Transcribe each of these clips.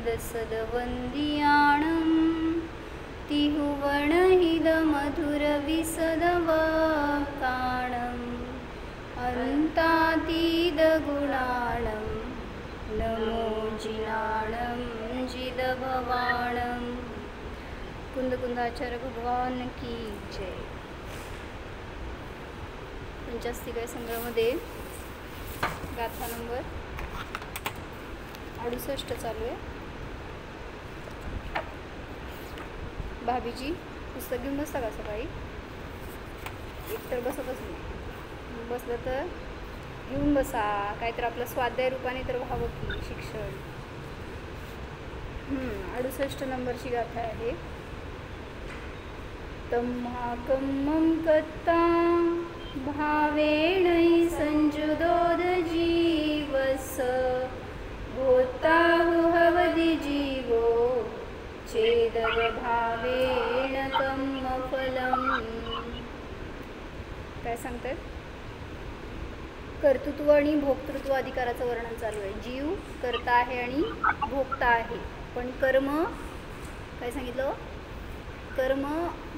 सदवंदियाणं तिहुवणहिलमधुरविसदवाकाणम् अन्तातीदगुणाणं नमो जिनाणं जिदभवाणं। कुंदकुंदाचार्य भगवान की जय। पंचास्तिकाय संग्रहामध्ये गाथा नंबर 68 चालू आहे। भाभीजी पुस्तक घेऊन बसता का सकाळी? एकतर बसतच नाही, बसलं तर घेऊन बसा, काहीतरी आपलं स्वाध्याय रूपाने तर व्हावं की शिक्षण। 68 नंबरची गाथा आहे। तम्हाकम्मं कत्ता भावेणै संजुदोद जीवस भोत्ताहुहवदि जीवो चेदग भावेण कम्मफलम्। काय सांगतात? कर्तृत्व आणि भोक्तृत्व अधिकाराचं वर्णन चालू आहे। जीव कर्ता आहे आणि भोक्ता आहे, पण कर्म काय सांगितलं? कर्म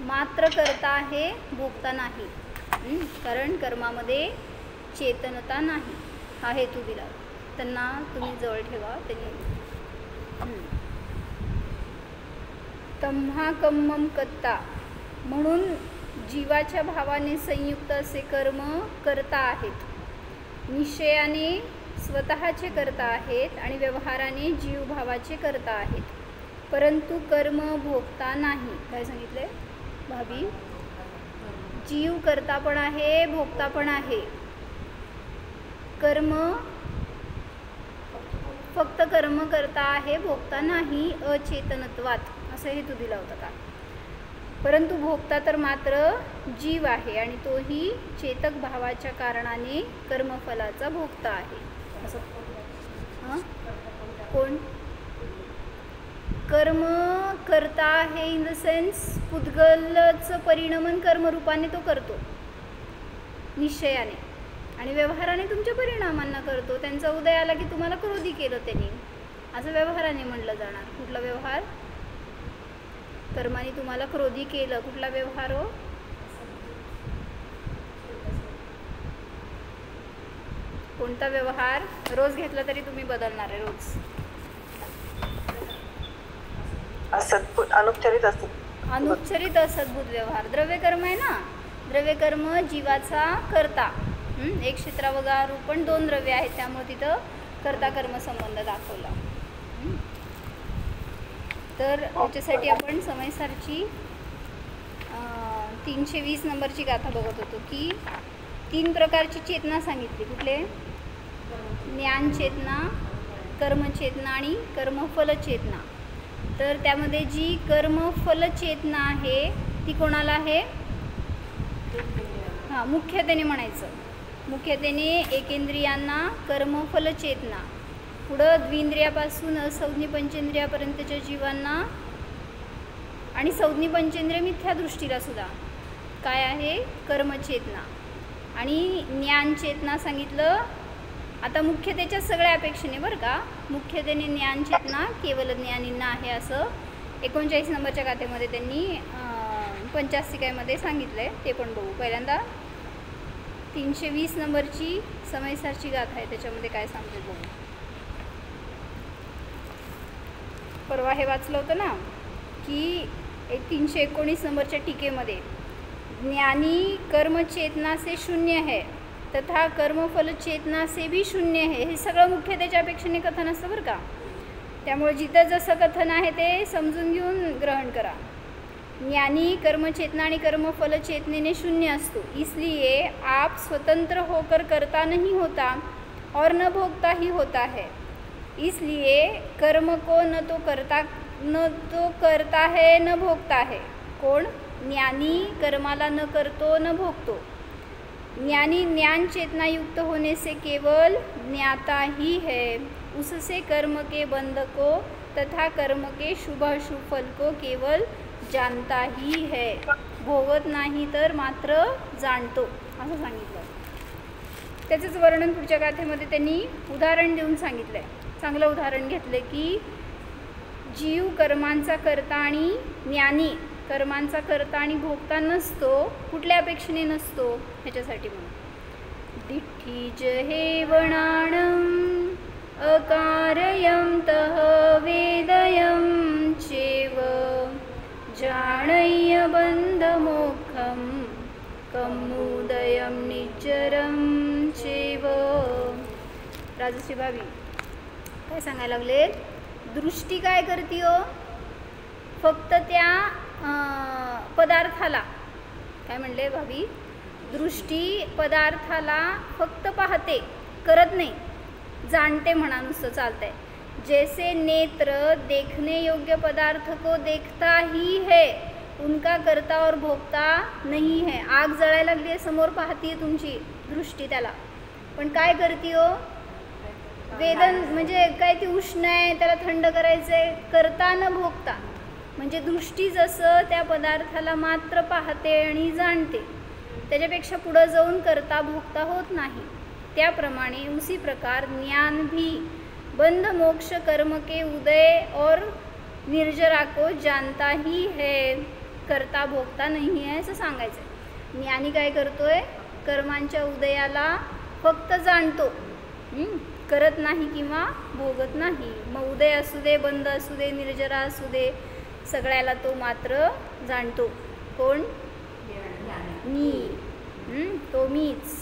मात्र करता आहे, भोगता नाही। कारण कर्मामध्ये चेतनता नाही, हा हेतू दिला। त्यांना तुम्ही जवळ ठेवा। त्यांनी तम्हाकम्मं कत्ता म्हणून जीवाच्या भावाने संयुक्त असे कर्म करता आहेत। निश्चयाने स्वतःचे करता आहेत आणि व्यवहाराने जीवभावाचे करता आहेत, परंतु कर्म भोगता नाही। काय सांगितले भाभी? जीव करता पण आहे, भोगता पण आहे। कर्म फक्त कर्म करता आहे, भोगता नाही, अचेतनत्वात असं हेतू दिला होता का? परंतु भोगता तर मात्र जीव आहे आणि तोही चेतक भावाच्या कारणाने कर्मफलाचा भोगता आहे। असं कोण? कर्म करता आहे इन द सेन्स पुद्गलचं परिणमन कर्मरूपाने तो करतो निश्चयाने, आणि व्यवहाराने तुमच्या परिणामांना करतो। त्यांचा उदय आला की तुम्हाला क्रोधी केलं त्यांनी, असं व्यवहाराने म्हणलं जाणार। कुठला व्यवहार? कर्माने तुम्हाला क्रोधी केलं, कुठला व्यवहार हो? कोणता व्यवहार? रोज घेतला तरी तुम्ही बदलणार आहे रोज। असद्भुत अनुपचारित असद्भुत व्यवहार द्रव्यकर्म आहे ना। द्रव्यकर्म जीवाचा करता, एक क्षेत्रावगार पण 2 द्रव्य आहेत, त्यामुळे तिथं कर्ता कर्म संबंध दाखवला। तर याच्यासाठी आपण समयसारची 320 नंबरची गाथा बघत होतो की 3 प्रकारची चेतना सांगितली। कुठले? ज्ञान चेतना, कर्मचेतना आणि कर्मफल चेतना। तर त्यामध्ये जी कर्मफल चेतना आहे ती कोणाला आहे? मुख्यतेने म्हणायचं। मुख्यतेने एकेंद्रियांना कर्मफल चेतना, पुढं द्विंद्रियापासून असंज्ञ पंचेंद्रियापर्यंतच्या जीवांना आणि संज्ञ पंचेंद्रिय मिथ्या दृष्टीला सुद्धा काय आहे? कर्मचेतना। आणि ज्ञानचेतना सांगितलं आता मुख्यतेच्या सगळ्या अपेक्षेने बरं का। मुख्यतेने ज्ञानचेतना केवल ज्ञानींना आहे असं 39 नंबरच्या गाथेमध्ये त्यांनी पंचास्तिकामध्ये सांगितलं आहे, ते पण बघू। पहिल्यांदा 320 नंबरची समयसारची गाथा आहे, त्याच्यामध्ये काय सांगते बघू। परवा हे वाचलं होतं ना की 319 नंबरच्या टीकेमध्ये ज्ञानी कर्म चेतना से शून्य है तथा कर्मफल चेतना से भी शून्य है, हे सगळं मुख्यतेच्या अपेक्षेने कथन असतं बरं का। त्यामुळे जिथं जसं कथन आहे ते समजून घेऊन ग्रहण करा। ज्ञानी कर्मचेतना आणि कर्मफल चेतने शून्य असतो, इसलिए आप स्वतंत्र होकर करता नहीं होता और न भोगता ही होता है। इसलिए कर्म को न तो करता है न भोगता है। कोण? ज्ञानी कर्माला न करतो न भोगतो। ज्ञानी ज्ञान चेतना युक्त होने से केवल ज्ञाता ही है, उससे कर्म के बंध को तथा कर्म के शुभ अशुभ फल को केवल जानता ही है, भोगत नाही तर मात्र जाणतो असं सांगितलं। त्याचंच वर्णन पुढच्या गाथेमध्ये त्यांनी उदाहरण देऊन सांगितलं आहे। चांगलं उदाहरण घेतलं की जीव कर्मांचा करता आणि ज्ञानी कर्मांचा करता आणि भोगता नसतो. कुठल्या अपेक्षेने नसतो? ह्याच्यासाठी म्हणून दिठ्ठीज हे वणाणं अकारयंतः वेदयं चेव जाणय्य बंधमोक्षं कमुदयं निचरं चेव. राजश्री भाभी काय सांगायला लागले? दृष्टी काय करते हो? फक्त त्या पदार्थाला, काय म्हणले भाभी? दृष्टी पदार्थाला फक्त पाहते, करत नाही, जाणते म्हणा, नुसतं चालतंय. जैसे नेत्र देखने योग्य पदार्थ को देखता ही है, उनका करता और भोगता नहीं है. आग जळायला लागली आहे, समोर पाहतीये तुमची दृष्टी त्याला, पण काय करते हो? वेदन म्हणजे काय, ती उष्ण आहे, त्याला थंड करायचं आहे, करता न भोगता. म्हणजे दृष्टी जसं त्या पदार्थाला मात्र पाहते आणि जाणते, त्याच्यापेक्षा पुढं जाऊन करता भोगता होत नाही. त्याप्रमाणे उसी प्रकार ज्ञान भी बंध मोक्ष कर्म के उदय और निर्जरा को जानता ही है, करता भोगता नहीं है असं सांगायचं. ज्ञानी काय करतोय? कर्मांच्या उदयाला फक्त जाणतो, करत नाही किंवा भोगत नाही. मग उदय असू दे, बंद असू दे, निर्जरा असू दे, सगळ्याला तो मात्र जाणतो. कोण? मी, तो मीच.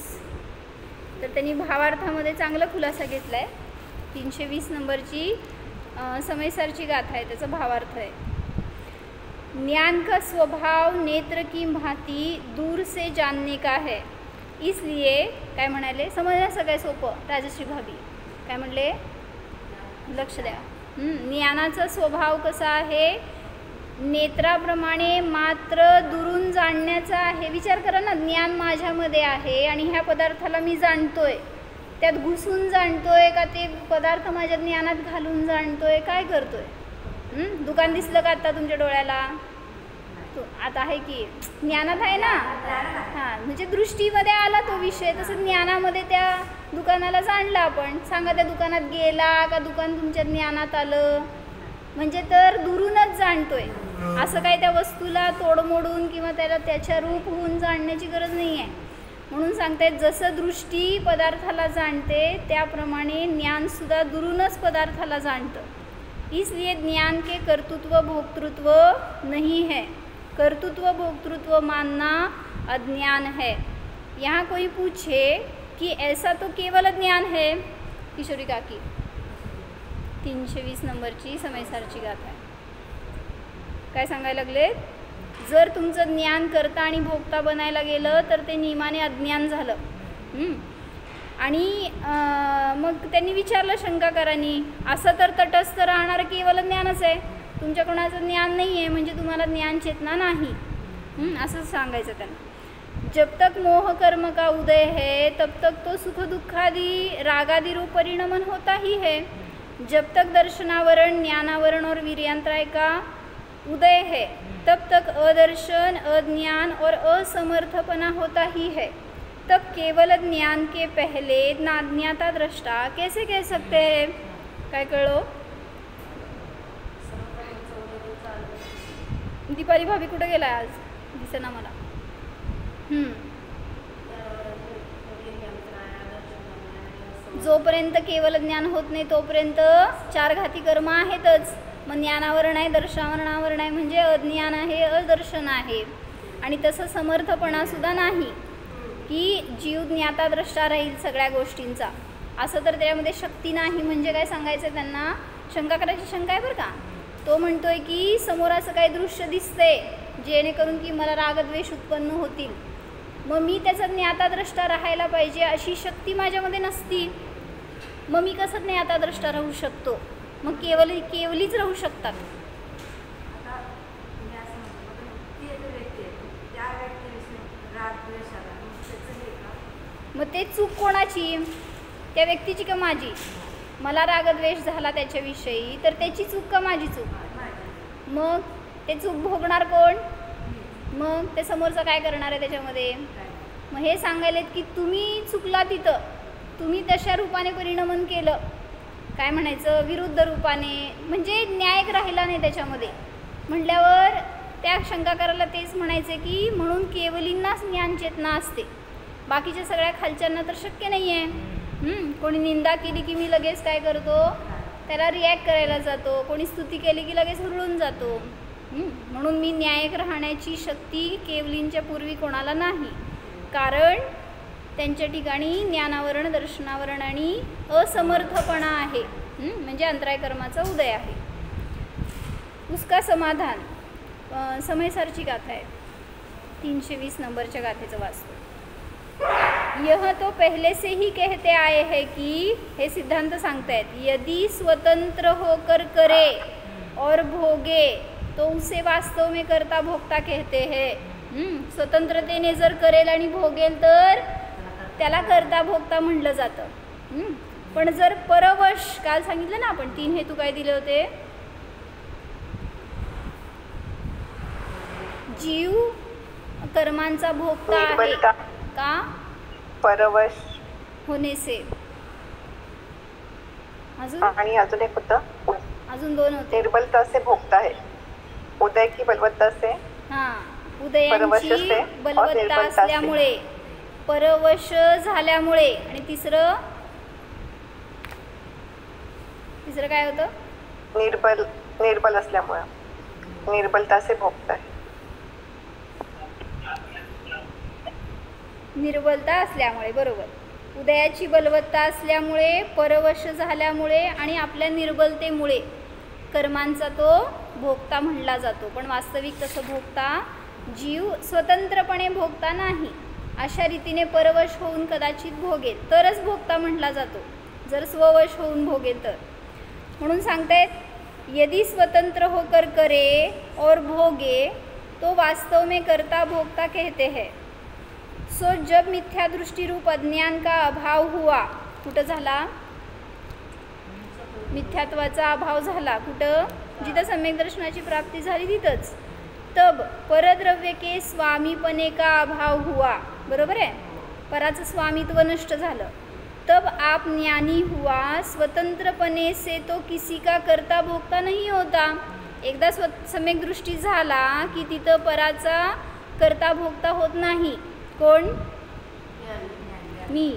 तर त्यांनी भावार्थामध्ये चांगला खुलासा घेतला आहे. 320 नंबरची समयसारची गाथा आहे, त्याचा भावार्थ आहे. ज्ञान का स्वभाव नेत्र की भांति दूर से जानने का है, इसलिए काय म्हणाले? समजण्याचं काय सोपं? राजश्री भाभी काय म्हणले? लक्ष द्या. ज्ञानाचा स्वभाव कसा आहे? नेत्राप्रमाणे मात्र दुरून जाणण्याचा आहे. विचार करा ना, ज्ञान माझ्यामध्ये आहे आणि ह्या पदार्थाला मी जाणतोय, त्यात घुसून जाणतोय का ते पदार्थ माझ्या ज्ञानात घालून जाणतोय? काय करतोय? दुकान दिसलं का आता तुमच्या डोळ्याला? आता आहे की ज्ञानात आहे ना. हां, म्हणजे दृष्टीमध्ये आला तो विषय, तसं ज्ञानामध्ये त्या दुकानाला जाणलं आपण. सांगा, त्या दुकानात गेला का दुकान तुमच्या ज्ञानात आलं? म्हणजे तर दुरूनच जाणतोय. असं काय त्या वस्तूला तोडमोडून किंवा त्याला त्याच्या रूप होऊन जाणण्याची गरज नाही आहे. म्हणून सांगतायत, जसं दृष्टी पदार्थाला जाणते त्याप्रमाणे ज्ञानसुद्धा दुरूनच पदार्थाला जाणतं. इसलिए ज्ञान के कर्तृत्व भोक्तृत्व नहीं है. कर्तृत्व भोक्तृत्व मानना अज्ञान है. यहाँ कोई पूछे कि ऐसा तो केवल ज्ञान है, किशोरी काकी 320 नंबरची समयसारची गाथा आहे. काय सांगायला लागले? जर तुमचं ज्ञान करता आणि भोगता बनायला गेलं तर ते नियमाने अज्ञान झालं. आणि मग त्यांनी विचारलं शंकाकारांनी, असं तर तटस्थ राहणारं केवळ ज्ञानच आहे, तुमच्या कोणाचं ज्ञान नाही आहे, म्हणजे तुम्हाला ज्ञान चेतना नाही, असं सांगायचं त्यांना. जब तक मोह कर्म का उदय है तब तक तो सुख दुखादि रागादि रूप परिणमन होता ही है. जब तक दर्शनावरण, ज्ञानावरण और वीर्यांतराय का उदय है तब तक अदर्शन, अज्ञान और असमर्थपना होता ही है. तब केवल ज्ञान के पहले नाज्ञाता दृष्टा कैसे कह सकते हैं? काय कळो? दीपाली भाभी कुठे गेला आज? दिसेना मला. जोपर्यंत केवल ज्ञान होत नाही तोपर्यंत चार घाती कर्म आहेतच. मग ज्ञानावरण आहे, दर्शनावरणावरण आहे, म्हणजे अज्ञान आहे, अदर्शन आहे. आणि तसं समर्थपणासुद्धा नाही की जीव ज्ञाता द्रष्टा राहील सगळ्या गोष्टींचा, असं तर त्यामध्ये शक्ती नाही. म्हणजे काय सांगायचं त्यांना? शंका करायची शंका आहे बरं का. तो म्हणतोय की समोर असं काही दृश्य दिसतंय जेणेकरून की मला रागद्वेष उत्पन्न होतील, मग मी त्याचा ज्ञाताद्रष्टा राहायला पाहिजे अशी शक्ती माझ्यामध्ये नसती. मग मी कसं ज्ञाताद्रष्टा राहू शकतो? मग केवलीच राहू शकतात. मग ते चूक कोणाची? त्या व्यक्तीची का माझी? मला रागद्वेष झाला त्याच्याविषयी, तर त्याची चूक का माझी चूक? मग ते चूक भोगणार कोण? मग ते समोरचं काय करणार आहे त्याच्यामध्ये? मग हे सांगायलेत की तुम्ही चुकला तिथं, तुम्ही तशा रूपाने परिणमन केलं, काय म्हणायचं, विरुद्ध रूपाने, म्हणजे न्याय राहिला नाही त्याच्यामध्ये. म्हटल्यावर त्या शंकाकाराला तेच म्हणायचे की म्हणून केवलींनाच ज्ञानचेतना असते, बाकीच्या सगळ्या खालच्यांना तर शक्य नाही आहे. कोणी निंदा केली की मी लगेच काय करतो, त्याला रिॲक्ट करायला जातो. कोणी स्तुती केली की लगेच हुरळून जातो. म्हणून मी न्यायक राहण्याची शक्ती केवलींच्या पूर्वी कोणाला नाही, कारण त्यांच्या ठिकाणी ज्ञानावरण, दर्शनावरण आणि असमर्थपणा आहे, म्हणजे अंतराय कर्माचा उदय आहे. उसका समाधान, समयसारची गाथा आहे, 320 नंबरच्या गाथेचं वाचतो. यह तो पहले से ही कहते आए हैं की, हे सिद्धांत सांगतायत, यदि स्वतंत्र होकर करे और भोगे तो उसे वास्तव में करता भोगता कहते हैं. स्वतंत्रतेने जर करेल आणि भोगेल तर त्याला करता भोगता म्हणलं जातं. पण जर परवश, काल सांगितलं ना आपण 3 हेतू काय दिले होते, जीव कर्मांचा भोगता आहे का, परवश होने से. आणि अजून एक होतं, अजून 2 होते, निर्बलता से भोगता है, उदय की बलवत्ता से, उदयांची बलवत्ता असल्यामुळे, परवश झाल्यामुळे. आणि तिसरं काय होतं, निर्बल असल्यामुळे, निर्बलता से भोगता है, निर्बलता असल्यामुळे, बरोबर. उदयाची बलवत्ता असल्यामुळे, परवश झाल्यामुळे आणि आपल्या निर्बलतेमुळे कर्मांचा तो भोगता म्हणला जातो. पण वास्तविक तसं भोगता जीव स्वतंत्रपणे भोगता नाही, अशा रीतीने परवश होऊन कदाचित भोगेल तरच भोगता म्हटला जातो, जर स्ववश होऊन भोगेल तर. म्हणून सांगतायत, यदि स्वतंत्र होकर करे और भोगे तो वास्तव में करता भोगता कहते हैं. सो जब मिथ्या दृष्टि रूप अज्ञान का अभाव हुआ, कुठं झाला, मिथ्यात्वाचा अभाव झाला, कुठं, जिथं सम्यक दर्शनाची प्राप्ती झाली तिथंच. तब परद्रव्य के स्वामीपणे का अभाव हुआ, बरोबर आहे, पराचं स्वामित्व नष्ट झालं. तब आप ज्ञानी हुआ, स्वतंत्रपणे से तो किसी का करता भोगता नहीं होता. एकदा सम्यक दृष्टी झाला की तिथं पराचा करता भोगता होत नाही. कोण, मी.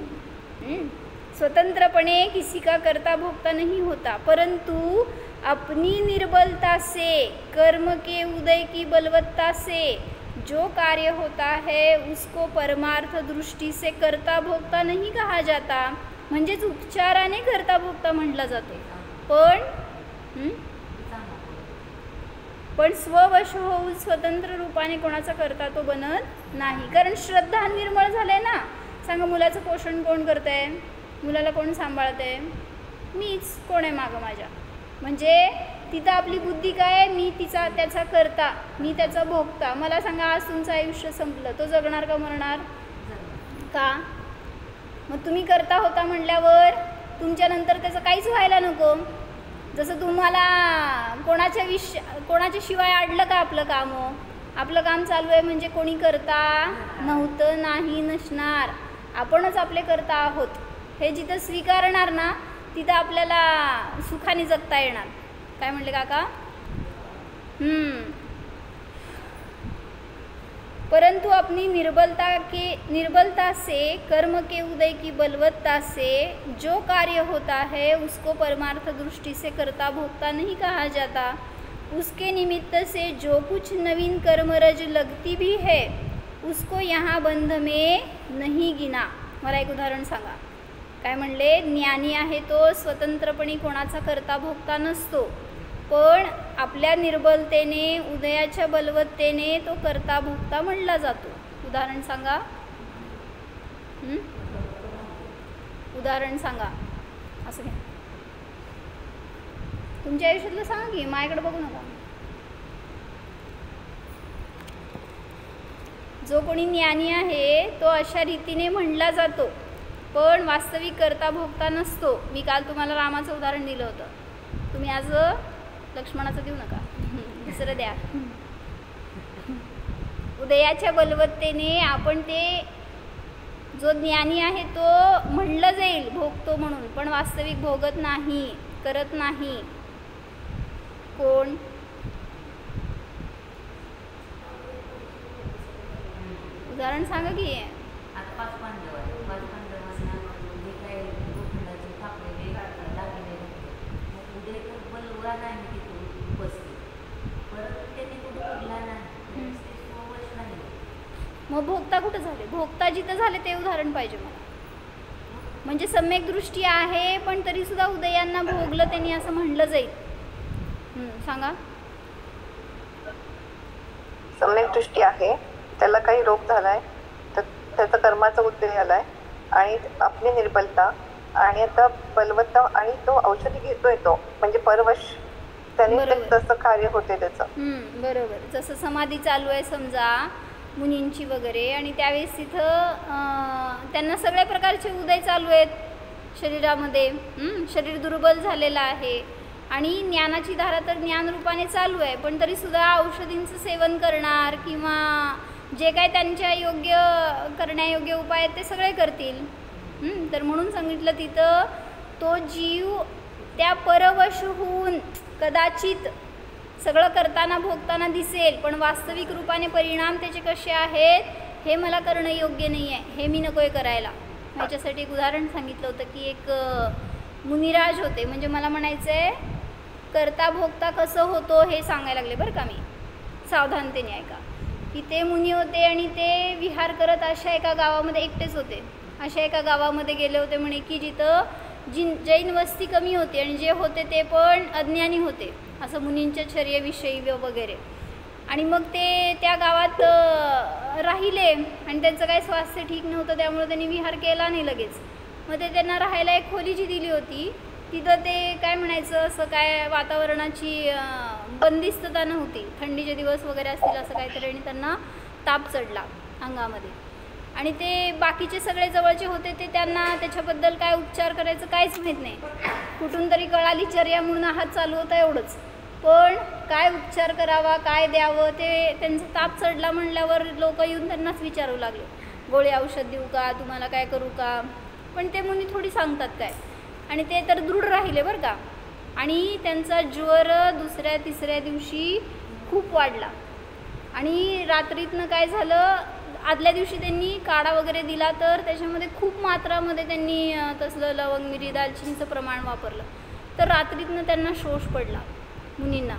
स्वतंत्रपणे किसी का करता भोगता नहीं होता, परंतु अपनी निर्बलता से, कर्म के उदय की बलवत्ता से जो कार्य होता है उसको परमार्थ दृष्टि से करता भोगता नहीं कहा जाता. म्हणजेच उपचाराने करता भोगता म्हटला जातो, पण स्ववश होऊन स्वतंत्र रूपाने कोणाचा करता तो बनत नाही. कारण श्रद्धा निर्मळ झाले ना. सांगा, मुलाचं पोषण कोण करत आहे, मुलाला कोण सांभाळत आहे, मीच. कोण आहे मागं माझ्या, म्हणजे तिथं आपली बुद्धी काय आहे, मी त्याचा करता, मी त्याचा भोगता. मला सांगा, आज तुमचं आयुष्य संपलं, तो जगणार का मरणार का. मग तुम्ही करता होता म्हटल्यावर तुमच्यानंतर त्याचं काहीच व्हायला नको. जसं तुम्हाला कोणाच्या शिवाय अडलं का आपलं काम, आपलं काम चालू आहे म्हणजे कोणी करता नव्हतं, नाही, नसणार, आपणच आपले करता आहोत. हे जिथं स्वीकारणार ना तिथं आपल्याला सुखाने जगता येणार. काय म्हणले काका, परंतु अपनी निर्बलता से, कर्म के उदय की बलवत्ता से जो कार्य होता है उसको परमार्थ दृष्टि से करता भोगता नहीं कहा जाता. उसके निमित्त से जो कुछ नवीन कर्मरज लगती भी है उसको यहाँ बंध में नहीं गिना. मला एक उदाहरण सांगा. काय म्हणले, ज्ञानी आहे तो स्वतंत्रपणे कोणाचा करता भोगता नसतो, पण आपल्या निर्बलतेने, उदयाच्या बलवत्तेने तो करता भोगता म्हणला जातो. उदाहरण सांगा, उदाहरण सांगा. असं घ्या, तुमच्या आयुष्यातलं सांगा की, माझ्याकडे बघू नका. जो कोणी ज्ञानी आहे तो अशा रीतीने म्हणला जातो, पण वास्तविक करता भोगता नसतो. मी काल तुम्हाला रामाचं उदाहरण दिलं होतं, तुम्ही आज लक्ष्मणाचं देऊ नका, दुसरं द्या. उदयाच्या बलवत्तेने आपण ते जो ज्ञानी आहे तो म्हणलं जाईल भोगतो म्हणून, पण वास्तविक भोगत नाही, करत नाही. कोण? उदाहरण सांगा की. मग भोगता कुठं झाले? भोगता जिथं झाले ते उदाहरण पाहिजे मला. म्हणजे सम्यक दृष्टी आहे पण तरी सुद्धा उदयांना भोगलं त्यांनी असं म्हणलं जाईल. सांगा. सम्यक दृष्टी आहे, त्याला काही रोग झालाय तर त्याचा कर्माचा उदय आलाय आणि आपली निर्बलता आणि आता बलवत्ता आणि तो औषधी घेतोय तो म्हणजे परवश त्याने तसं कार्य होते त्याचं. बरोबर. जसं समाधी चालू आहे समजा मुनींची वगैरे आणि त्यावेळेस तिथं त्यांना सगळ्या प्रकारचे उदय चालू आहेत शरीरामध्ये. शरीर दुर्बल झालेलं आहे आणि ज्ञानाची धारा तर ज्ञानरूपाने चालू आहे, पण तरीसुद्धा औषधींचं सेवन करणार किंवा जे काय त्यांच्या योग्य करण्यायोग्य उपाय आहेत ते सगळे करतील. तर म्हणून सांगितलं तिथं तो जीव त्या परवश होऊन कदाचित सगळं करताना भोगताना दिसेल, पण वास्तविक रूपाने परिणाम त्याचे कसे आहेत हे मला करणं योग्य नाही आहे, हे मी नको आहे करायला. ह्याच्यासाठी एक उदाहरण सांगितलं होतं की एक मुनिराज होते. म्हणजे मला म्हणायचं आहे करता भोगता कसं होतो हे सांगायला लागले बरं का मी. सावधानतेने ऐका की ते मुनी होते आणि ते विहार करत अशा एका गावामध्ये एकटेच होते. अशा एका गावामध्ये गेले होते म्हणे की जिथं जैन वस्ती कमी होती आणि जे होते ते पण अज्ञानी होते, असं मुनींच्या चर्येविषयी वगैरे. आणि मग ते त्या गावात राहिले आणि त्यांचं काही स्वास्थ्य ठीक नव्हतं, त्यामुळे त्यांनी विहार केला नाही लगेच. मग ते त्यांना राहायला एक खोली जी दिली होती तिथं ते काय म्हणायचं असं काय वातावरणाची बंदिस्तता नव्हती, थंडीचे दिवस वगैरे असतील असं काहीतरी, आणि त्यांना ताप चढला अंगामध्ये. आणि ते बाकीचे सगळे जवळचे होते ते त्यांना त्याच्याबद्दल काय उपचार करायचं काहीच माहीत नाही. कुठून तरी कळाली चर्या म्हणून हात चालू होता एवढंच, पण काय उपचार करावा काय द्यावं ते त्यांचा ताप चढला म्हणल्यावर लोक येऊन त्यांनाच विचारू लागले, गोळी औषध देऊ का, तुम्हाला काय करू का. पण ते मुनी थोडी सांगतात काय, आणि ते तर दृढ राहिले बरं का. आणि त्यांचा ज्वर दुसऱ्या तिसऱ्या दिवशी खूप वाढला आणि रात्रीतनं काय झालं, आदल्या दिवशी त्यांनी काढा वगैरे दिला तर त्याच्यामध्ये खूप मात्रामध्ये त्यांनी तसलं लवंग मिरी दालचिनीचं प्रमाण वापरलं, तर रात्रीतनं त्यांना शोष पडला मुनींना.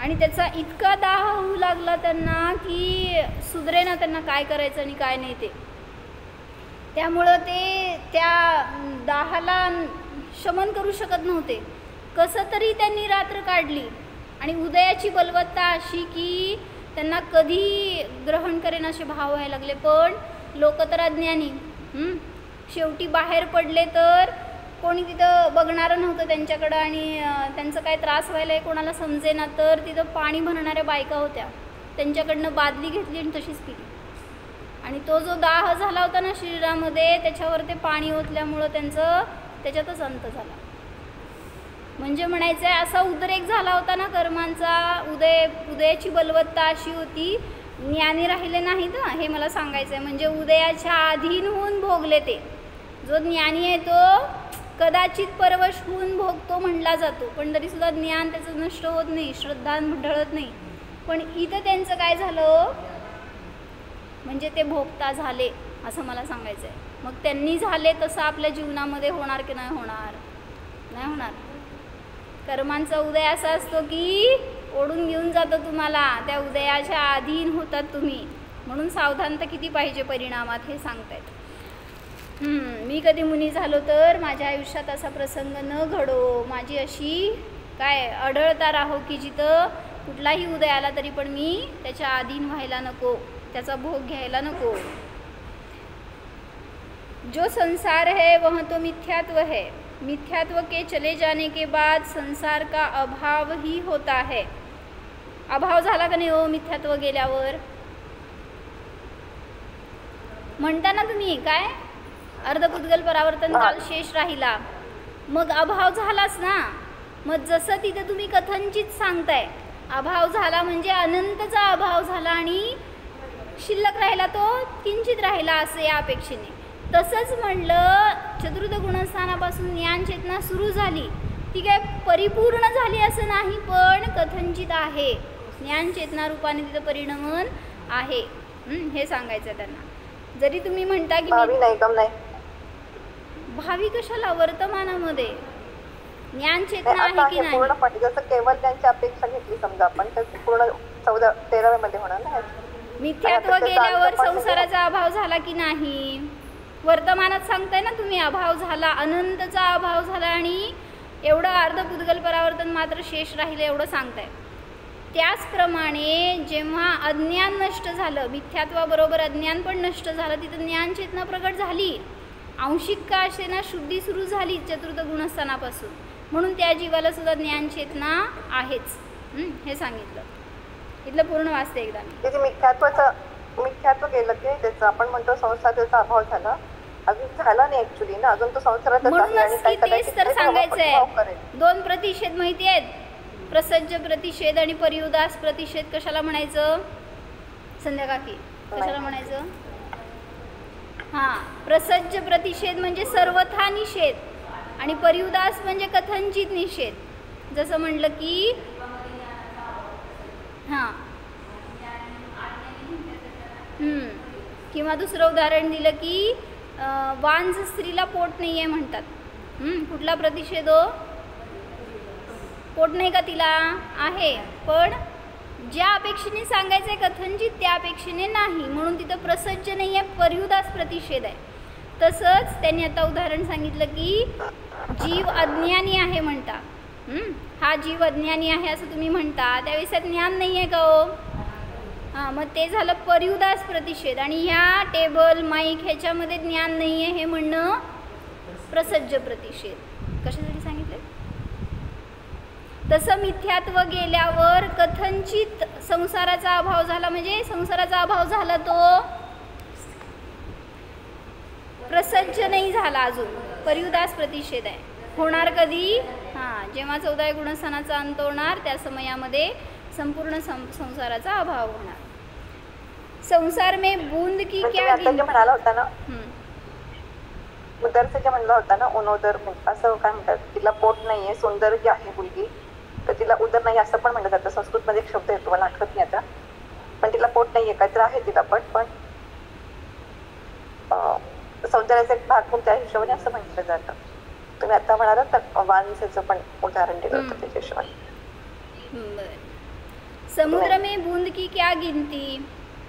आणि त्याचा इतका दाह होऊ लागला त्यांना की सुधरेना त्यांना काय करायचं आणि काय नाही ते. त्यामुळं ते त्या दाहाला शमन करू शकत नव्हते. कसं तरी त्यांनी रात्र काढली आणि उदयाची बलवत्ता अशी की त्यांना कधी ग्रहण करेन असे भाव व्हायला लागले. पण लोक तर अज्ञानी, शेवटी बाहेर पडले तर कोणी तिथं बघणारं नव्हतं त्यांच्याकडं आणि त्यांचं काय त्रास व्हायला आहे कोणाला समजेना, तर तिथं पाणी भरणाऱ्या बायका होत्या, त्यांच्याकडनं बादली घेतली आणि तशीच पिली. आणि तो जो दाह झाला होता ना शरीरामध्ये त्याच्यावर ते पाणी ओतल्यामुळं त्याच्यातच अंत झाला. म्हणजे म्हणायचं आहे असा उद्रेक झाला होता ना कर्मांचा, उदयाची बलवत्ता अशी होती, ज्ञानी राहिले नाहीत हे मला सांगायचं आहे. म्हणजे उदयाच्या अधीन होऊन भोगले ते. जो ज्ञानी आहे तो कदाचित परवश होऊन भोगतो म्हणला जातो, पण तरीसुद्धा ज्ञान त्याचं नष्ट होत नाही, श्रद्धा ढळत नाही. पण इथं त्यांचं काय झालं म्हणजे ते भोगता झाले असं मला सांगायचं आहे. मग त्यांनी झाले तसं आपल्या जीवनामध्ये होणार की नाही होणार? नाही होणार. कर्मांचा उदय असा असतो की ओढून घेऊन जातो तुम्हाला, त्या उदयाच्या अधीन होतात तुम्ही. म्हणून सावधानता किती पाहिजे परिणामात हे सांगतायत. मी कधी मुनी झालो तर माझ्या आयुष्यात असा प्रसंग न घडो, माझी अशी काय अढळता राहो की जिथं कुठलाही उदय आला तरी पण मी त्याच्या अधीन व्हायला नको, त्याचा भोग घ्यायला नको. जो संसार है वह तो मिथ्यात्व है, मिथ्यात्व के चले जाने के बाद संसार का अभाव ही होता है. अभाव झाला का नाही हो मिथ्यात्व गेल्यावर? म्हणता ना तुम्ही काय अर्धकुद्गल परावर्तन काल शेष राहिला, मग अभाव झालाच ना. मग जसं तिथे तुम्ही कथनचित सांगताय अभाव झाला म्हणजे अनंतचा अभाव झाला आणि शिल्लक राहिला तो किंचित राहिला असं या अपेक्षेने, तसंच म्हणलं चतुर्थ गुणस्थानापासून ज्ञान चेतना सुरू झाली, ती काय परिपूर्ण झाली असं नाही, पण कथंचित आहे, ज्ञान चेतना रूपाने तिथं परिणमन आहे. हे सांगायचं त्यांना. जरी तुम्ही म्हणता की भावी नाही गम नाही, भावी कशाला, वर्तमानामध्ये ज्ञान चेतना आहे की नाही. पूर्णपणे जसं केवळ त्यांची अपेक्षा घेतली समजा आपण, तर पूर्ण 13व्या मध्ये होणार ना. मिथ्यात्व गेल्यावर संसाराचा अभाव झाला की नाही, वर्तमानात सांगताय ना तुम्ही, अभाव झाला, अनंतचा अभाव झाला आणि एवढं अर्धपुद्गल परावर्तन मात्र शेष राहिलं एवढं सांगताय. त्याचप्रमाणे जेव्हा अज्ञान नष्ट झालं, मिथ्यात्वाबरोबर अज्ञान पण नष्ट झालं, तिथं ज्ञानचेतना प्रगट झाली, आंशिक का असे ना शुद्धी सुरू झाली चतुर्थ गुणस्थानापासून, म्हणून त्या जीवाला सुद्धा ज्ञानचेतना आहेच. हे सांगितलं. इथलं पूर्ण वाचते एकदा मी. मिथ्यात्व गेलं की त्याचं आपण म्हणतो संसाराचा अभाव झाला, अजून झाला नाही ऍक्च्युली ना, अजून तो संसारातच आहे आणि काय तेच तर सांगायचंय. 2 प्रतिषेध माहिती आहेत, प्रसज्ज प्रतिषेध आणि परियुदास प्रतिषेध. कशाला म्हणायचं संध्याकाळी, कशाला म्हणायचं? हां, प्रसज्ज प्रतिषेध म्हणजे सर्वथा निषेध आणि परियुदास म्हणजे कथंचित निषेध. जसं म्हणलं की हां, किंवा दुसरं उदाहरण दिलं की वांझ स्त्रीला पोट नाही आहे म्हणतात. कुठला प्रतिषेध हो? पोट नाही का तिला? आहे, पण ज्या अपेक्षेने सांगायचं आहे कथंचित त्या अपेक्षेने नाही, म्हणून तिथं प्रसज्ज नाही आहे, परियुदास प्रतिषेध आहे. तसंच त्यांनी आता उदाहरण सांगितलं की जीव अज्ञानी आहे म्हणता. हा जीव अज्ञानी आहे असं तुम्ही म्हणता, त्यावेळेस ज्ञान नाही आहे का हो? हां, मग ते झालं परियुदास प्रतिषेध. आणि ह्या टेबल माईक ह्याच्यामध्ये ज्ञान नाही आहे हे म्हणणं प्रसज्ज प्रतिषेध. कशासाठी सांगितलं? तसं मिथ्यात्व गेल्यावर कथंचित संसाराचा अभाव झाला, म्हणजे संसाराचा अभाव झाला, तो प्रसज्ज नाही झाला अजून, परियुदास प्रतिषेध आहे. होणार कधी? हां, जेव्हा 14व्या गुणस्थानाचा अंत होणार त्या समयामध्ये संपूर्ण संसाराचा अभाव होणार. संसार में बूंद की क्या म्हणाला होता ना, उदरचं जे म्हणलं होता ना, उनोदर असं काय म्हणतात, तिला पोट नाहीये, सुंदर जी आहे मुलगी, तर तिला उदर नाही असं पण म्हणलं जातं. संस्कृतमध्ये एक शब्द येतो, मला आठवत नाही आता, पण तिला पोट नाहीये, काहीतरी आहे तिला पण सौंदर्याचा एक भाग म्हणून त्या हिशोबाने असं म्हटलं जातं. तुम्ही आता म्हणालात तर वांझचं पण उदाहरण दिलं होतं त्याच्या हिशोबाने. समुद्र में बूंद की क्या गिनती,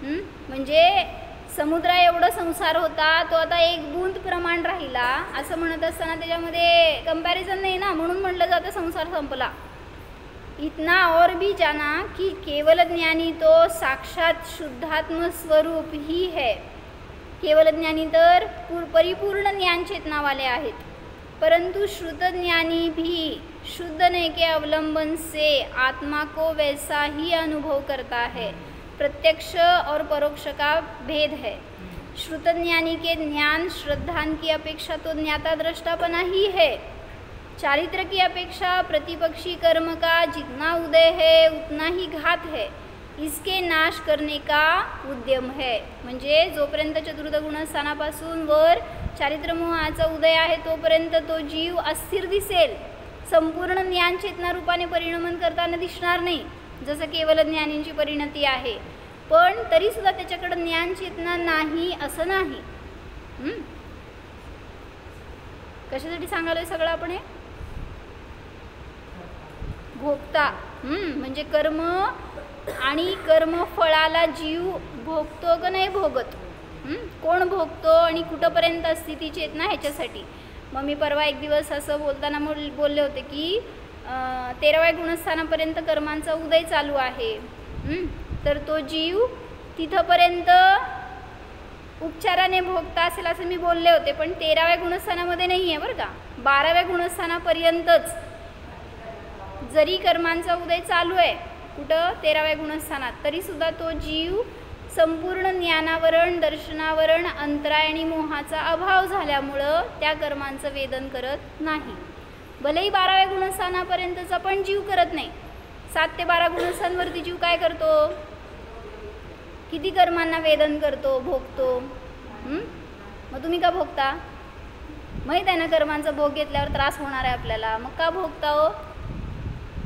म्हणजे समुद्रा एवढा संसार होता, तो आता एक बूंद प्रमाण राहिला असं म्हणत असताना त्याच्यामध्ये कंपॅरिझन नाही ना, म्हणून म्हटलं जातं संसार संपला. इतना और भी जाना कि केवल ज्ञानी तो साक्षात शुद्धात्म स्वरूप ही है. केवल ज्ञानी तर परिपूर्ण ज्ञान चेतना वाले आहेत, परंतु श्रुत ज्ञानी भी शुद्धने के अवलंबन से आत्मा को वैसा ही अनुभव करता है. प्रत्यक्ष और परोक्ष का भेद है. श्रुत ज्ञानी के ज्ञान श्रद्धान की अपेक्षा तो ज्ञाता दृष्टापना ही है. चारित्र की अपेक्षा प्रतिपक्षी कर्म का जितना उदय है उतना ही घात है. इसके नाश करने का उद्यम है. म्हणजे जोपर्यंत चतुर्थ गुणस्थानापासून वर चारित्रमोहाचा उदय आहे तोपर्यंत तो जीव अस्थिर दिसेल, संपूर्ण ज्ञान चेतना रूपाने परिणमन करताना दिसणार नाही, जसं केवल ज्ञानींची परिणती आहे. पण तरीसुद्धा त्याच्याकडे ज्ञान चेतना नाही असं नाही. कशासाठी सांगालोय सगळं आपण हे? भोगता, म्हणजे कर्म आणि कर्मफळाला जीव भोगतो का नाही भोगत, कोण भोगतो आणि कुठंपर्यंत असते ती चेतना, ह्याच्यासाठी. मग मी परवा एक दिवस असं बोलताना बोलले होते की 13व्या गुणस्थानापर्यंत कर्मांचा उदय चालू आहे, तर तो जीव तिथंपर्यंत उपचाराने भोगता असेल असं मी बोलले होते. पण 13व्या गुणस्थानामध्ये नाही आहे बरं का, 12व्या गुणस्थानापर्यंतच जरी कर्मांचा उदय चालू आहे कुठं 13व्या गुणस्थानात, तरीसुद्धा तो जीव संपूर्ण ज्ञानावरण दर्शनावरण अंतराय आणि मोहाचा अभाव झाल्यामुळं त्या कर्मांचं वेदन करत नाही. भलेही 12व्या गुणस्थानापर्यंतचा पण जीव करत नाही. 7 ते 12 गुणस्थांवरती जीव काय करतो, किती कर्मांना वेदन करतो, भोगतो. मग तुम्ही का भोगता? माहीत आहे ना कर्मांचा भोग घेतल्यावर त्रास होणार आहे आपल्याला, मग का भोगता हो?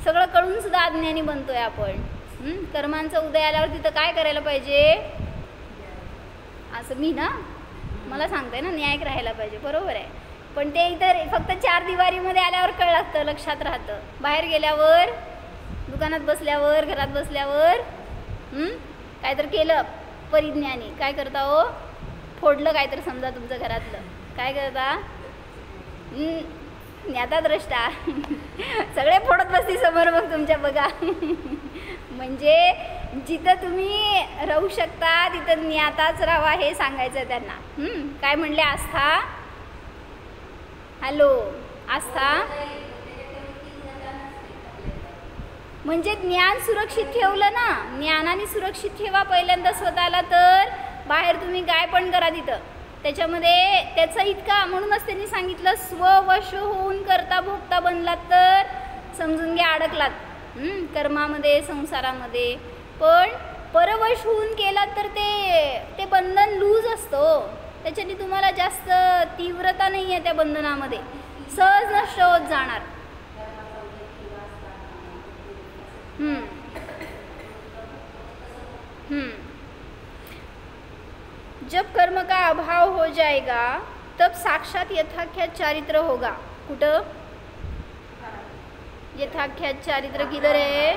सगळं कळून सुद्धा अज्ञानी बनतोय आपण. कर्मांचा उदय आल्यावर तिथं काय करायला पाहिजे? असं मी ना मला सांगते ना, न्यायिक राहायला पाहिजे, बरोबर आहे. पण ते इतर फक्त 4 दिवारीमध्ये आल्यावर कळ लागतं, लक्षात राहतं. बाहेर गेल्यावर, दुकानात बसल्यावर, घरात बसल्यावर काहीतरी केलं परिज्ञानी, काय करता हो? फोडलं काहीतरी समजा तुमचं घरातलं, काय करता? ज्ञाताद्रष्टा सगळे फोडत बसती समोर मग तुमच्या, बघा. म्हणजे जिथं तुम्ही राहू शकता तिथं ज्ञाताच राहा हे सांगायचं त्यांना. काय म्हणले आस्था? हॅलो आस्था? म्हणजे ज्ञान सुरक्षित ठेवलं ना, ज्ञानाने सुरक्षित ठेवा पहिल्यांदा स्वतःला, तर बाहेर तुम्ही काय पण करा तिथं त्याच्यामध्ये त्याचा इतका. म्हणूनच त्यांनी सांगितलं स्ववश होऊन करता भोगता बनलात तर समजून घ्या अडकलात कर्मामध्ये, संसारामध्ये. पण परवश होऊन केलात तर ते बंधन लूज असतो, त्याच्याने तुम्हाला जास्त तीव्रता नाही आहे त्या बंधनामध्ये, सहज नष्ट होत जाणार. जब कर्म का अभाव हो जाएगा तब साक्षात यथाख्यात चारित्र होगा. कुठं यथाख्यात चारित्र किधर है?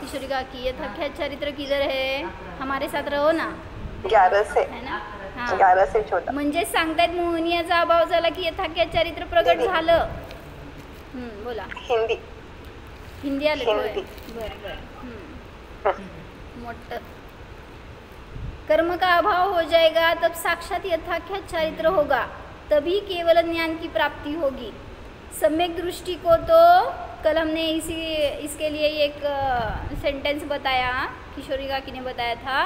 किशोरी काकी, यथाख्यात चारित्र किधर है? हमारे साथ रहो ना. 11 से है ना? हाँ, 11 से 14. म्हणजे सांगतायत मोहनीयाचा अभाव झाला की यथाख्यात चारित्र प्रगट झालं. बोला. हिंदी आलं. बरं. मोठं. कर्म का अभाव हो जाएगा तब साक्षात यथाख्यात चारित्र होगा, तभी केवल ज्ञान की प्राप्ति होगी. सम्यक दृष्टि को तो कल हमने इसके लिए एक सेंटेंस बताया, किशोरी काकी ने बताया था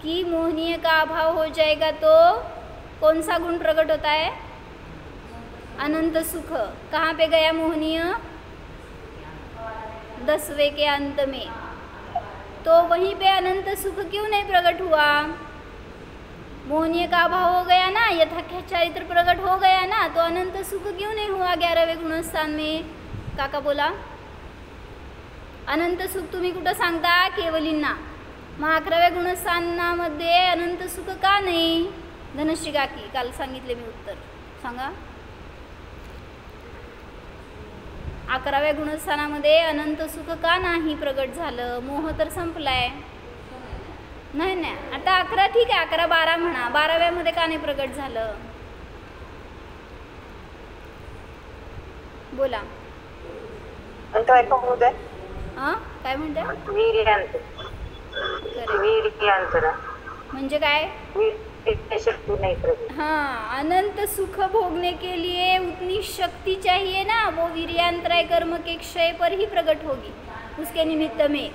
कि मोहनीय का अभाव हो जाएगा तो कौन सा गुण प्रकट होता है? अनंत सुख. कहाँ पे गया मोहनीय? 10वें के अंत में. तो वहीं पे अनंत सुख क्यों नहीं प्रकट हुआ? मोहनीय का अभाव हो गया ना, यथाख्यात चारित्र प्रकट हो गया ना, तो अनंत सुख क्यों नहीं हुआ 11वें गुणस्थान में? काका बोला अनंत सुख तुम्ही कुठं सांगता? केवलींना. मग 11व्या गुणस्थानामध्ये अनंत सुख का नाही? धनश्री काकी, काल सांगितले मी उत्तर, सांगा. 11व्या गुणस्थानामध्ये अनंत सुख का नाही प्रगट झालं? मोह तर संपलाय. नाही नाही, आता 11 ठीक आहे, 11 12 म्हणा, 12व्यामध्ये का नाही प्रगट झालं? बोला. काय म्हणता? म्हणजे काय? हाँ, अनंत सुख भोगने के लिए उतनी शक्ति चाहिए ना, वो वीर्यांतराय कर्म के क्षय पर ही प्रकट होगी उसके निमित्त में.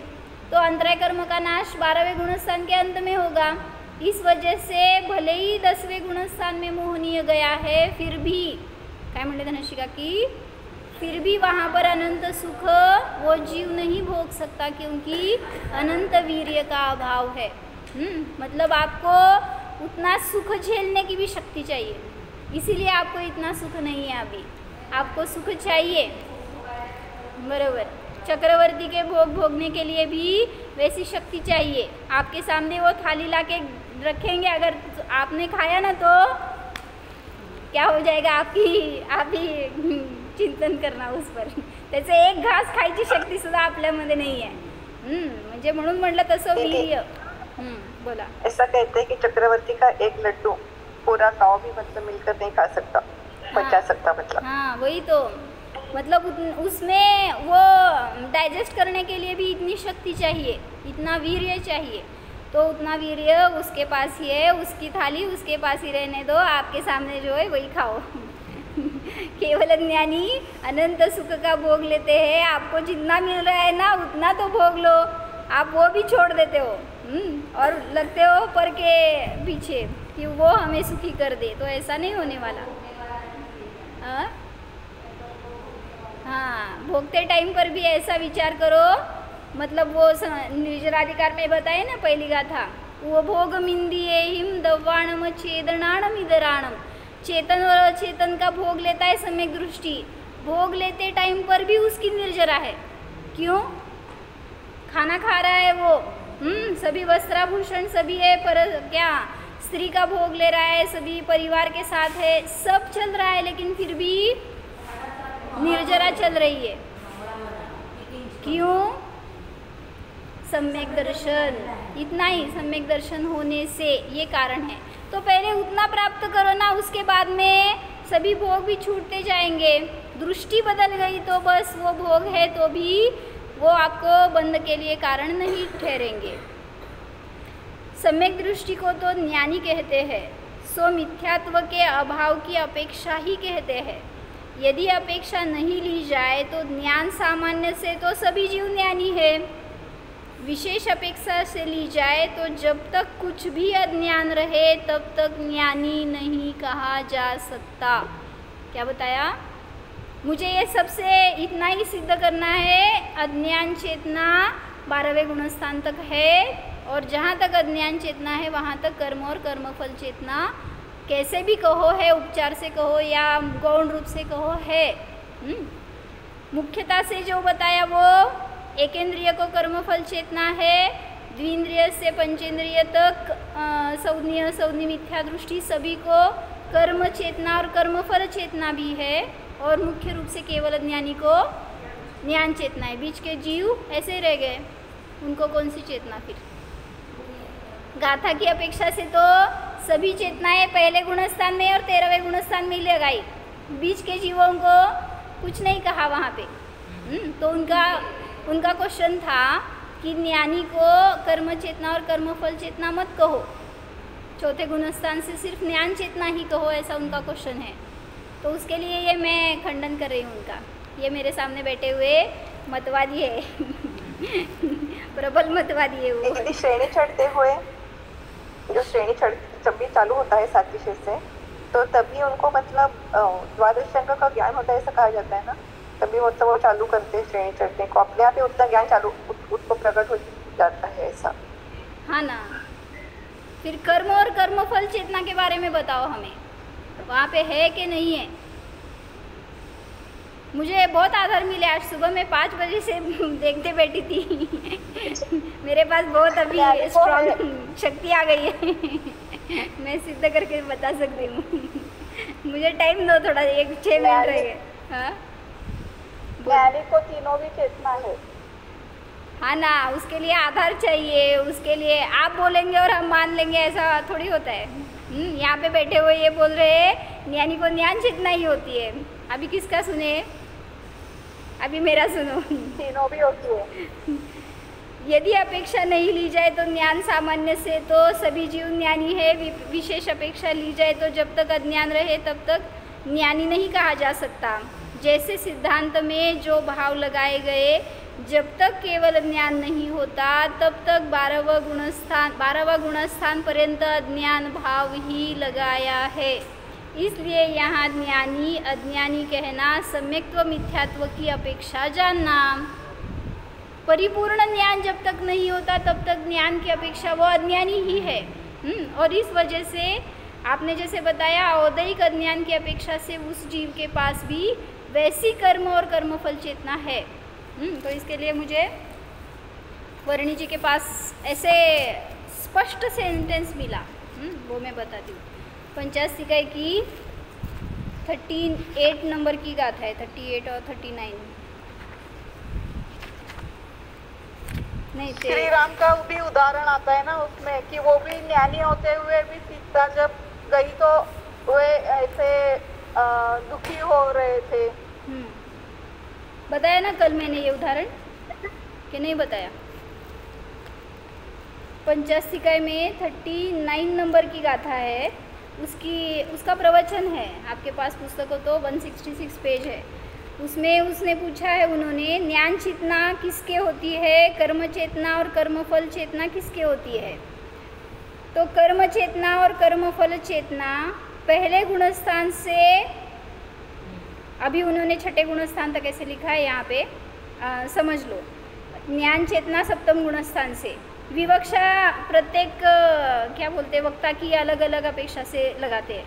तो अंतराय कर्म का नाश 12वें गुणस्थान के अंत में होगा. इस वजह से भले ही 10वें गुणस्थान में मोहनीय गया है, फिर भी काय म्हणते धनशिका की फिर भी वहाँ पर अनंत सुख वो जीव नहीं भोग सकता, क्योंकि अनंत वीर्य का अभाव है. मतलब आपको उतना सुख झेलने की भी शक्ति चाहिए, इसीलिए आपको इतना सुख नहीं है अभी. आपको सुख चाहिए, बराबर. चक्रवर्ती के भोग भोगने के लिए भी वैसी शक्ति चाहिए. आपके सामने वो थाली ला के रखेंगे, अगर आपने खाया ना तो क्या हो जाएगा? आप ही चिंतन करना उस पर. त्याचे एक घास खायची शक्ती सुद्धा आपल्यामध्ये नाही आहे. म्हणजे म्हणून म्हटलं तसं वीर्य. बोला. ऐसा कहते हैं कि चक्रवर्ती का एक लड्डू पूरा गांव भी मतलब मिलकर नहीं खा सकता, पचा सकता. मतलब हाँ, वही तो. मतलब उसमें वो डाइजेस्ट करने के लिए भी इतनी शक्ति चाहिए, इतना वीर्य चाहिए. तो उतना वीर्य उसके पास ही है, उसकी थाली उसके पास ही रहने दो, आपके सामने जो है वही खाओ. केवल ज्ञानी अनंत सुख का भोग लेते हैं. आपको जितना मिल रहा है ना उतना तो भोग लो, आप वो भी छोड़ देते हो और लगते हो पर के पीछे कि वो हमें सुखी कर दे. तो ऐसा नहीं होने वाला. हाँ, भोगते टाइम पर भी ऐसा विचार करो. मतलब वो निर्जराधिकार में बताए ना पहली गाथा उपभोगमिंद्रियेहिं दव्वाणम छेदनाणम इदराणम। चेतन और अचेतन का भोग लेता है सम्यक दृष्टि, भोग लेते टाइम पर भी उसकी निर्जरा है। क्यों? खाना खा रहा है वो, सभी वस्त्राभूषण सभी है, पर क्या स्त्री का भोग ले रहा है, सभी परिवार के साथ है, सब चल रहा है, लेकिन फिर भी निर्जरा चल रही है। क्यों? सम्यक दर्शन, इतना ही, सम्यक दर्शन होने से ये कारण है। तो पहले उतना प्राप्त करो ना, उसके बाद में सभी भोग भी छूटते जाएंगे। दृष्टि बदल गई तो बस वो भोग है तो भी वो आपको बंध के लिए कारण नहीं ठहरेंगे। सम्यक दृष्टि को तो ज्ञानी कहते हैं, सो मिथ्यात्व के अभाव की अपेक्षा ही कहते हैं। यदि अपेक्षा नहीं ली जाए तो ज्ञान सामान्य से तो सभी जीव ज्ञानी है, विशेष अपेक्षा से ली जाए तो जब तक कुछ भी अज्ञान रहे तब तक ज्ञानी नहीं कहा जा सकता। क्या बताया? मुझे ये सबसे इतना ही सिद्ध करना है, अज्ञान चेतना 12वें गुणस्थान तक है, और जहाँ तक अज्ञान चेतना है वहाँ तक कर्म और कर्मफल चेतना कैसे भी कहो है, उपचार से कहो या गौण रूप से कहो है। मुख्यता से जो बताया वो एकेंद्रिय को कर्मफल चेतना है, द्विंद्रिय से पंचेंद्रिय तक सौज्ञ सौज्ञ मिथ्या दृष्टि सभी को कर्म चेतना और कर्मफल चेतना भी है, और मुख्य रूप से केवल ज्ञानी को ज्ञान चेतना है। बीच के जीव ऐसे रह गए, उनको कौन सी चेतना? फिर गाथा की अपेक्षा से तो सभी चेतनाएं पहले गुणस्थान में और 13वें गुणस्थान में ही लगाई, बीच के जीवों को कुछ नहीं कहा वहाँ पे। तो उनका क्वेश्चन था कि ज्ञानी को कर्म चेतना और कर्मफल चेतना मत कहो, चौथे गुणस्थान से सिर्फ ज्ञान चेतना ही कहो, ऐसा उनका क्वेश्चन है। तो उसके लिए ये मैं खंडन कर रही हूँ उनका। ये मेरे सामने बैठे हुए मतवादी है प्रबल मतवादी है वो। यदि श्रेणी चढ़ते हुए, जो श्रेणी चढ़ जब भी चालू होता है 7 विषय से, तो तभी उनको मतलब द्वादश अंग का ज्ञान होता है, ऐसा कहा जाता है ना। तभी मतलब वो चालू करते हैं श्रेणी चढ़ने को, अपने आप ही उतना ज्ञान चालू उसको प्रकट हो जाता है, ऐसा। हाँ ना। फिर कर्म और कर्मफल चेतना के बारे में बताओ हमें, वहाँ पे है कि नहीं है? मुझे बहुत आधार मिले। आज सुबह मैं 5 बजे से देखते बैठी थी मेरे पास बहुत अभी स्ट्रॉन्ग शक्ति आ गई है मैं सिद्ध करके बता सकती हूँ मुझे टाइम दो थोड़ा, 6 मिनट रह गए। हाँ, ज्ञानी को तीनों भी चेतना है। हाँ ना, उसके लिए आधार चाहिए। उसके लिए आप बोलेंगे और हम मान लेंगे, ऐसा थोड़ी होता है। यहाँ पे बैठे हुए ये बोल रहे हैं ज्ञानी को ज्ञान चेतना ही होती है। अभी किसका सुने? अभी मेरा सुनो। तीनों भी होती है। यदि अपेक्षा नहीं ली जाए तो ज्ञान सामान्य से तो सभी जीव ज्ञानी है, विशेष अपेक्षा ली जाए तो जब तक अज्ञान रहे तब तक ज्ञानी नहीं कहा जा सकता। जैसे सिद्धांत में जो भाव लगाए गए, जब तक केवल ज्ञान नहीं होता तब तक 12वां गुणस्थान पर्यंत अज्ञान भाव ही लगाया है। इसलिए यहाँ ज्ञानी अज्ञानी कहना सम्यक्त्व मिथ्यात्व की अपेक्षा जानना। परिपूर्ण ज्ञान जब तक नहीं होता तब तक ज्ञान की अपेक्षा वो अज्ञानी ही है। और इस वजह से आपने जैसे बताया औदैहिक अज्ञान की अपेक्षा से उस जीव के पास भी वैसी कर्म और कर्मफल चेतना है। तो इसके लिए मुझे वर्णी जी के पास ऐसे स्पष्ट सेंटेंस मिला, वो मैं बताती हूँ। 85 इकाई की 38 नंबर की गाथा है, 38 और 39 नहीं। श्री राम का भी उदाहरण आता है ना उसमें, कि वो भी ज्ञानी होते हुए भी सीता जब गई तो वे ऐसे दुखी हो रहे थे। बताया ना कल मैंने ये उदाहरण, कि नहीं बताया? 85 इकाई में 39 नंबर की गाथा है, उसका प्रवचन है आपके पास पुस्तक हो तो 166 पेज है। उसमें उसने पूछा है उन्होंने, ज्ञान चेतना किसके होती है, कर्म चेतना और कर्मफल चेतना किसके होती है? तो कर्म चेतना और कर्मफल चेतना पहले गुणस्थान से, अभी उन्होंने 6ठे गुणस्थान तक ऐसे लिखा है यहाँ पे, समझ लो। ज्ञान चेतना 7वें गुणस्थान से, विवक्षा प्रत्येक क्या बोलते वक्ता की अलग अलग अपेक्षा से लगाते हैं।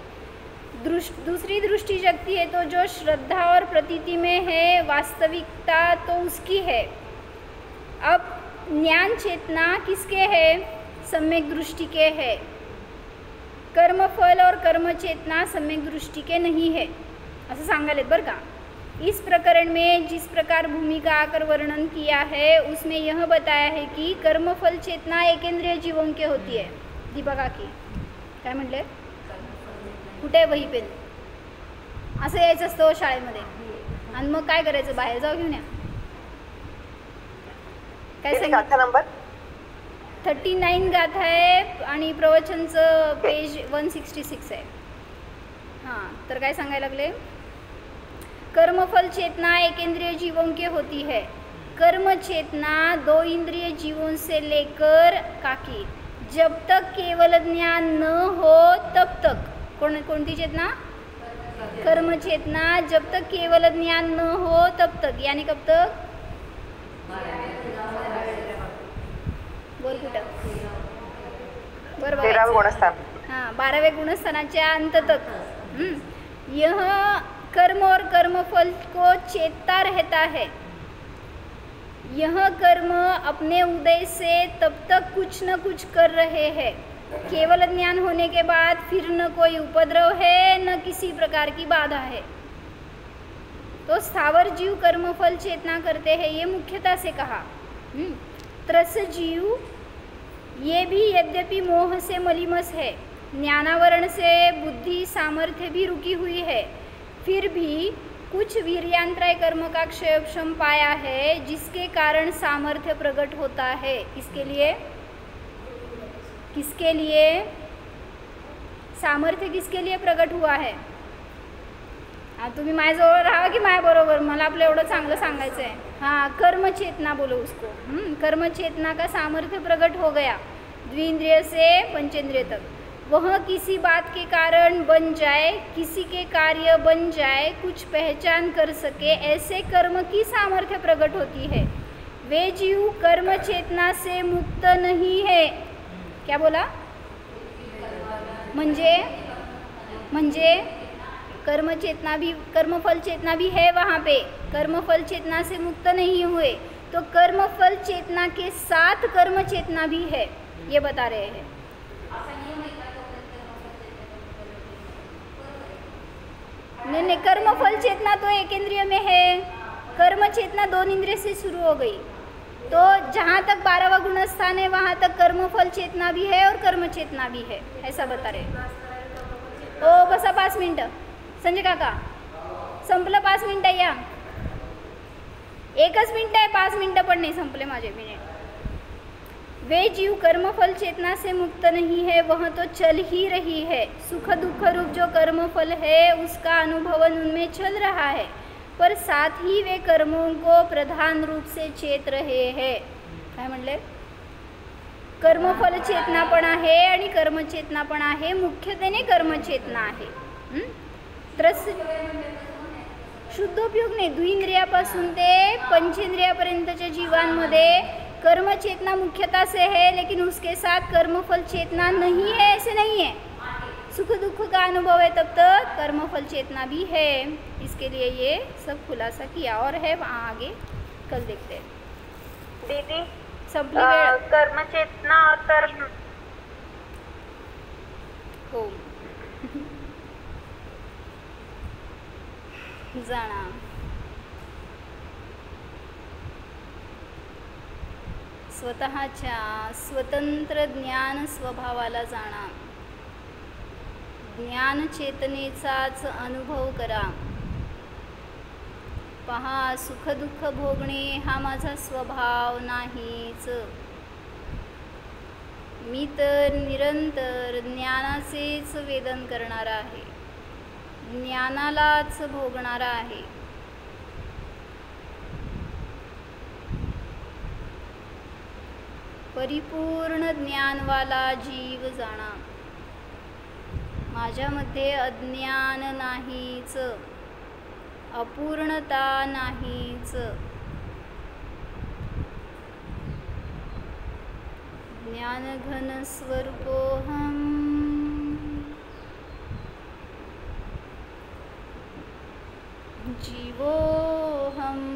दूसरी दृष्टि जगती है तो जो श्रद्धा और प्रतीति में है, वास्तविकता तो उसकी है। अब ज्ञान चेतना किसके है? सम्यक दृष्टि के है। कर्मफल और कर्म चेतना सम्यक दृष्टि के नहीं है, असं सांगायलेत बरं का। इस प्रकरण में जिस प्रकार भूमिका आकर वर्णन किया है उसमें यह बताया है कि कर्मफल चेतना एकेंद्रिय जीवों के होती है। दीपका की काय म्हटले? कुठे आहे वही पेन? असं यायचं असतं शाळेमध्ये आणि मग काय करायचं? बाहेर जाऊ घेऊन या। काय गाथा नंबर 39 गाथा आहे आणि प्रवचनचं पेज 166 आहे। हां, तर काय सांगायला लागले? कर्मफल चेतना एक इंद्रिय जीवों के होती है। कर्म चेतना 2 इंद्रिय जीवों से लेकर काकी जब तक केवल ज्ञान न हो तब तक। कोणती चेतना? कर्म चेतना जब तक केवल ज्ञान न हो तब तक, यानी कब तक? बोल कुठं? बरोबर, 13वें गुणस्थान। हाँ, 12वें गुणस्थानाच्या अंत तक। यह कर्म और कर्मफल को चेतता रहता है। यह कर्म अपने उदय से तब तक कुछ न कुछ कर रहे हैं। केवल ज्ञान होने के बाद फिर न कोई उपद्रव है न किसी प्रकार की बाधा है। तो स्थावर जीव कर्मफल चेतना करते हैं, ये मुख्यता से कहा। त्रस जीव ये भी यद्यपि मोह से मलिमस है, ज्ञानावरण से बुद्धि सामर्थ्य भी रुकी हुई है, फिर भी कुछ वीर्यांतराय कर्म का क्षयक्षम पाया है जिसके कारण सामर्थ्य प्रकट होता है। किसके लिए? किसके लिए सामर्थ्य किसके लिए प्रकट हुआ है? तुम्ही माझ्याजवळ राहा की माझ्याबरोबर, मला आपलं एवढं चांगलं सांगायचं आहे। हाँ, कर्म चेतना बोलो उसको। कर्म चेतना का सामर्थ्य प्रकट हो गया द्विंद्रिय से पंचेंद्रिय तक। वह किसी बात के कारण बन जाए, किसी के कार्य बन जाए, कुछ पहचान कर सके, ऐसे कर्म की सामर्थ्य प्रकट होती है। वे जीव कर्म चेतना से मुक्त नहीं है। क्या बोला? म्हणजे कर्म चेतना भी, कर्मफल चेतना भी है वहाँ पे, कर्मफल चेतना से मुक्त नहीं हुए, तो कर्मफल चेतना के साथ कर्म चेतना भी है, ये बता रहे हैं। नहीं, कर्मफल चेतना तो एक इंद्रिय में है, कर्म चेतना 2 इंद्रिय से शुरू हो गई। तो जहाँ तक 12वां गुणस्थान है वहाँ तक कर्मफल चेतना भी है और कर्म चेतना भी है, ऐसा बता रहे। ओ बसा 5 मिनटं संजय काका, संपलं 5 मिनटं या, 1च मिनटं आहे, 5 मिनटं पण नाही संपले माझे मिनिट। वे जीव कर्मफल चेतना से मुक्त नहीं है, वह तो चल ही रही है। सुख दुख रूप जो कर्मफल है उसका अनुभवन उनमें चल रहा है, पर साथ ही वे कर्मों को प्रधान रूप से चेत रहे हैं। काय म्हणले? कर्मफल चेतना पण आहे आणि कर्मचेतना पण आहे, मुख्यतेने कर्मचेतना आहे। त्रस शुद्धोपयोग नाही, द्विंद्रियापासून ते पंचेंद्रियापर्यंतच्या जीवांमध्ये कर्मचेतना मुख्यता से है, लेकिन उसके साथ कर्मफल चेतना नहीं है, ऐसे नहीं है। सुख दुख का अनुभव है तब तक कर्मफल चेतना भी है। इसके लिए ये सब खुलासा किया और है वहाँ आगे कल देखते हैं। दीदी संपली वेळ। कर्म चेतना और कर्म हो जाणा स्वतःच्या स्वतंत्र ज्ञान स्वभावाला जाणा, ज्ञान चेतनेचाच अनुभव करा। पहा, सुख दुःख भोगणे हा माझा स्वभाव नाहीच, मी तर निरंतर ज्ञानाचेच वेदन करणारा आहे, ज्ञानालाच भोगणारा आहे। परिपूर्ण ज्ञानवाला जीव जाणा, माझ्यामध्ये अज्ञान नाहीच, अपूर्णता नाहीच। ज्ञानघनस्वरूपोऽहं जीवोऽहम्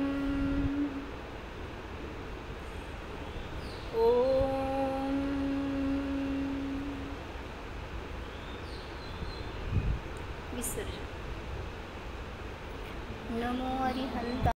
ॐ विसर्जन। नमो अरिहंता।